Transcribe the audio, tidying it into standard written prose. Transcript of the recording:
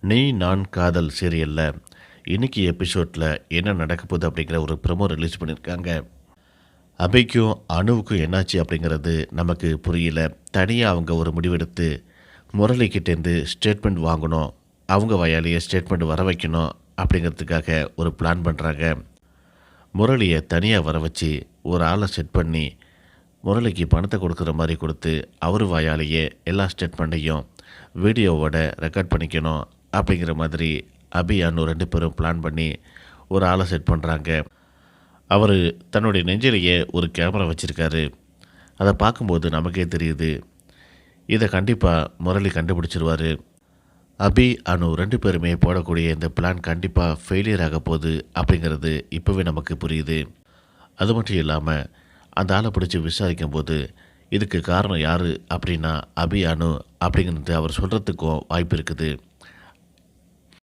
நீ நான் காதல் சீரியலில் இன்னைக்கு எபிசோடில் என்ன நடக்க போகுது அப்படிங்கிற ஒரு ப்ரோமோ ரிலீஸ் பண்ணியிருக்காங்க. அபிக்கும் அணுவுக்கும் என்னாச்சு அப்படிங்கிறது நமக்கு புரியல. தனியாக அவங்க ஒரு முடிவெடுத்து முரளிக்கிட்டேருந்து ஸ்டேட்மெண்ட் வாங்கணும், அவங்க வாயாலேயே ஸ்டேட்மெண்ட் வர வைக்கணும் அப்படிங்கிறதுக்காக ஒரு பிளான் பண்ணுறாங்க. முரளியை தனியாக வர வச்சு ஒரு ஆளை செட் பண்ணி முரளிக்கு பணத்தை கொடுக்குற மாதிரி கொடுத்து அவர் வாயாலேயே எல்லா ஸ்டேட்மெண்ட்டையும் வீடியோவோட ரெக்கார்ட் பண்ணிக்கணும் அப்படிங்கிற மாதிரி அபி அனு ரெண்டு பேரும் பிளான் பண்ணி ஒரு ஆளை செட் பண்ணுறாங்க. அவர் தன்னுடைய நெஞ்சிலேயே ஒரு கேமரா வச்சுருக்காரு. அதை பார்க்கும்போது நமக்கே தெரியுது, இதை கண்டிப்பாக முரளி கண்டுபிடிச்சிருவார். அபி அனு ரெண்டு பேருமே போடக்கூடிய இந்த பிளான் கண்டிப்பாக ஃபெயிலியர் ஆக போகுது அப்படிங்கிறது இப்போவே நமக்கு புரியுது. அது மட்டும் இல்லாமல் அந்த ஆளை பிடிச்சி விசாரிக்கும் போது இதுக்கு காரணம் யார் அப்படின்னா அபி அனு அப்படிங்கிறது அவர் சொல்கிறதுக்கும் வாய்ப்பு இருக்குது.